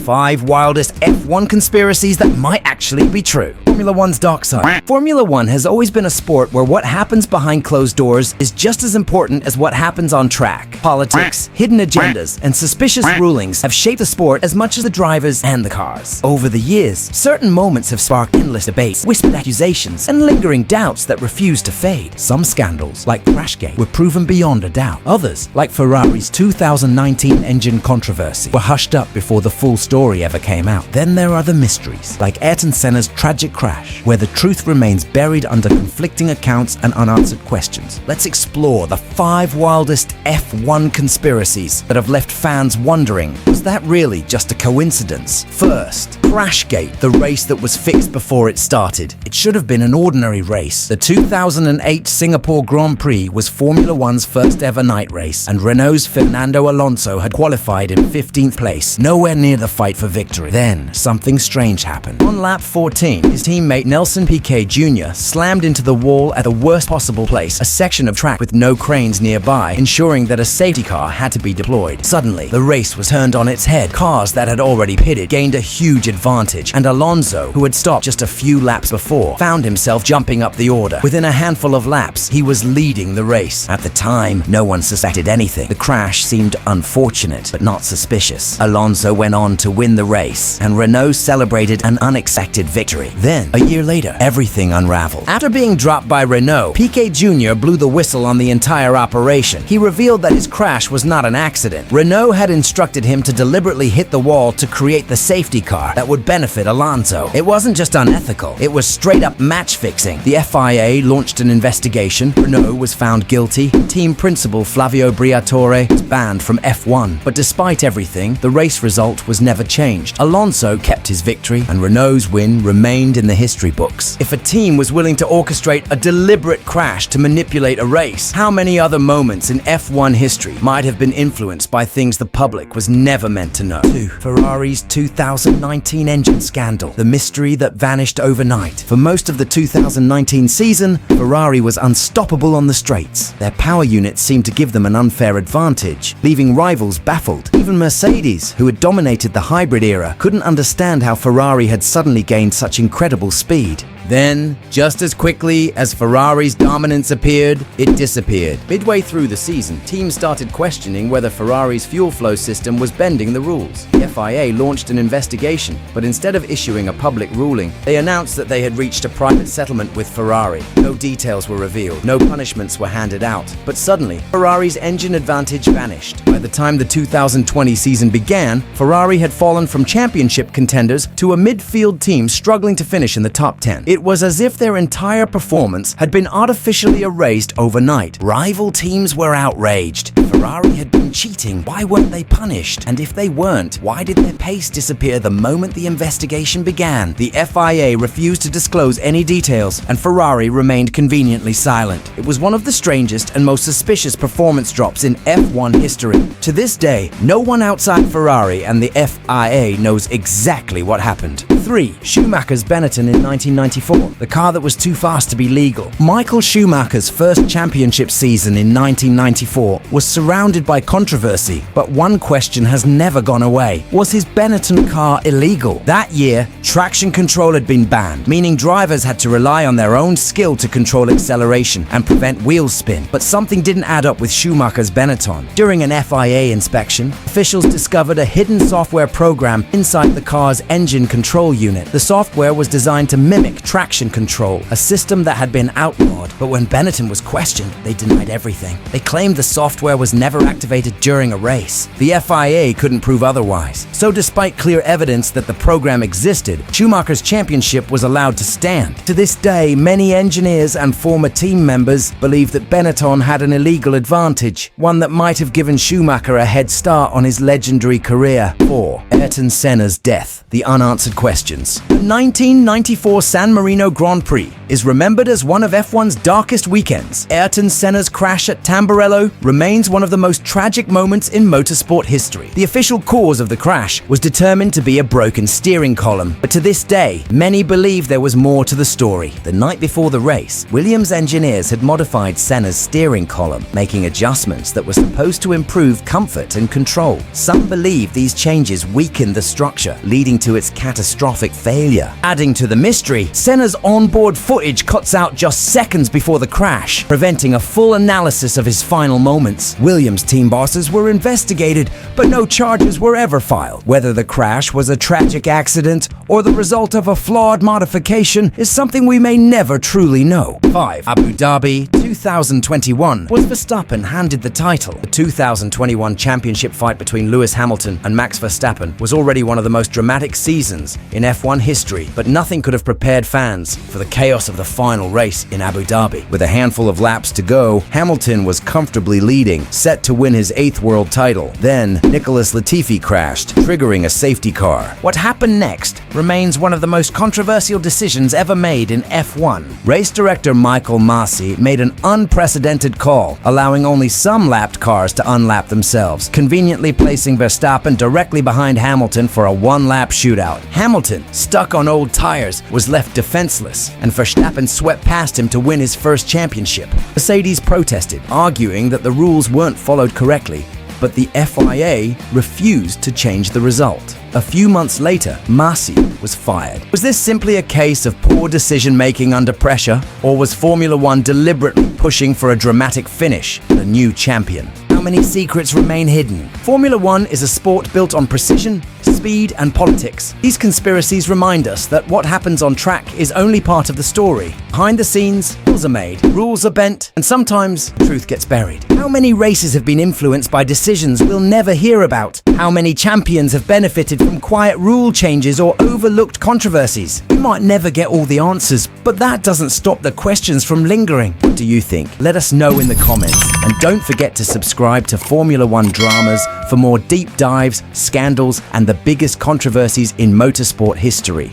5 wildest F1 conspiracies that might actually be true. Formula One's dark side. Formula One has always been a sport where what happens behind closed doors is just as important as what happens on track. Politics, hidden agendas, and suspicious rulings have shaped the sport as much as the drivers and the cars. Over the years, certain moments have sparked endless debates, whispered accusations, and lingering doubts that refuse to fade. Some scandals, like Crashgate, were proven beyond a doubt. Others, like Ferrari's 2019 engine controversy, were hushed up before the full story ever came out. Then there are the mysteries, like Ayrton Senna's tragic crash, where the truth remains buried under conflicting accounts and unanswered questions. Let's explore the 5 wildest F1 conspiracies that have left fans wondering, was that really just a coincidence? First, Crashgate, the race that was fixed before it started. It should have been an ordinary race. The 2008 Singapore Grand Prix was Formula One's first ever night race, and Renault's Fernando Alonso had qualified in 15th place, nowhere near the fight for victory. Then, something strange happened. On lap 14, his teammate Nelson Piquet Jr. slammed into the wall at the worst possible place, a section of track with no cranes nearby, ensuring that a safety car had to be deployed. Suddenly, the race was turned on its head. Cars that had already pitted gained a huge advantage, and Alonso, who had stopped just a few laps before, found himself jumping up the order. Within a handful of laps, he was leading the race. At the time, no one suspected anything. The crash seemed unfortunate, but not suspicious. Alonso went on to win the race, and Renault celebrated an unexpected victory. Then, a year later, everything unraveled. After being dropped by Renault, Piquet Jr. blew the whistle on the entire operation. He revealed that his crash was not an accident. Renault had instructed him to deliberately hit the wall to create the safety car that would benefit Alonso. It wasn't just unethical, it was straight up match fixing. The FIA launched an investigation. Renault was found guilty. Team principal Flavio Briatore was banned from F1. But despite everything, the race result was never changed. Alonso kept his victory, and Renault's win remained in the history books. If a team was willing to orchestrate a deliberate crash to manipulate a race, how many other moments in F1 history might have been influenced by things the public was never meant to know? 2. Ferrari's 2019 engine scandal, the mystery that vanished overnight. For most of the 2019 season, Ferrari was unstoppable on the straights. Their power units seemed to give them an unfair advantage, leaving rivals baffled. Even Mercedes, who had dominated the hybrid era, couldn't understand how Ferrari had suddenly gained such incredible speed. Then, just as quickly as Ferrari's dominance appeared, it disappeared. Midway through the season, teams started questioning whether Ferrari's fuel flow system was bending the rules. The FIA launched an investigation, but instead of issuing a public ruling, they announced that they had reached a private settlement with Ferrari. No details were revealed, no punishments were handed out, but suddenly, Ferrari's engine advantage vanished. By the time the 2020 season began, Ferrari had fallen from championship contenders to a midfield team struggling to finish in the top 10. It was as if their entire performance had been artificially erased overnight. Rival teams were outraged. Ferrari had been cheating. Why weren't they punished? And if they weren't, why did their pace disappear the moment the investigation began? The FIA refused to disclose any details, and Ferrari remained conveniently silent. It was one of the strangest and most suspicious performance drops in F1 history. To this day, no one outside Ferrari and the FIA knows exactly what happened. 3. Schumacher's Benetton in 1994, the car that was too fast to be legal. Michael Schumacher's first championship season in 1994 was surrounded by controversy, but one question has never gone away. Was his Benetton car illegal? That year, traction control had been banned, meaning drivers had to rely on their own skill to control acceleration and prevent wheel spin. But something didn't add up with Schumacher's Benetton. During an FIA inspection, officials discovered a hidden software program inside the car's engine control unit. The software was designed to mimic traction control, a system that had been outlawed. But when Benetton was questioned, they denied everything. They claimed the software was never activated during a race. The FIA couldn't prove otherwise. So despite clear evidence that the program existed, Schumacher's championship was allowed to stand. To this day, many engineers and former team members believe that Benetton had an illegal advantage, one that might have given Schumacher a head start on his legendary career. 4. Ayrton Senna's death, the unanswered questions. The 1994 San Marino Grand Prix is remembered as one of F1's darkest weekends. Ayrton Senna's crash at Tamburello remains one of the most tragic moments in motorsport history. The official cause of the crash was determined to be a broken steering column, but to this day, many believe there was more to the story. The night before the race, Williams engineers had modified Senna's steering column, making adjustments that were supposed to improve comfort and control. Some believe these changes weakened the structure, leading to its catastrophic failure. Adding to the mystery, Senna's onboard footage cuts out just seconds before the crash, preventing a full analysis of his final moments. Williams team bosses were investigated, but no charges were ever filed. Whether the crash was a tragic accident or the result of a flawed modification is something we may never truly know. 5. Abu Dhabi 2021 was Verstappen handed the title. The 2021 championship fight between Lewis Hamilton and Max Verstappen was already one of the most dramatic seasons in F1 history, but nothing could have prepared fans for the chaos of the final race in Abu Dhabi. With a handful of laps to go, Hamilton was comfortably leading, set to win his 8th world title. Then, Nicholas Latifi crashed, triggering a safety car. What happened next remains one of the most controversial decisions ever made in F1. Race director Michael Masi made an unprecedented call, allowing only some lapped cars to unlap themselves, conveniently placing Verstappen directly behind Hamilton for a one-lap shootout. Hamilton, stuck on old tires, was left defenseless, and Verstappen swept past him to win his first championship. Mercedes protested, arguing that the rules weren't followed correctly, but the FIA refused to change the result. A few months later, Masi was fired. Was this simply a case of poor decision-making under pressure, or was Formula One deliberately pushing for a dramatic finish and a new champion? How many secrets remain hidden? Formula One is a sport built on precision, speed, and politics. These conspiracies remind us that what happens on track is only part of the story. Behind the scenes, deals are made, rules are bent, and sometimes truth gets buried. How many races have been influenced by decisions we'll never hear about? How many champions have benefited from quiet rule changes or overlooked controversies? We might never get all the answers, but that doesn't stop the questions from lingering. What do you think? Let us know in the comments. And don't forget to subscribe to Formula One Dramas for more deep dives, scandals, and the biggest controversies in motorsport history.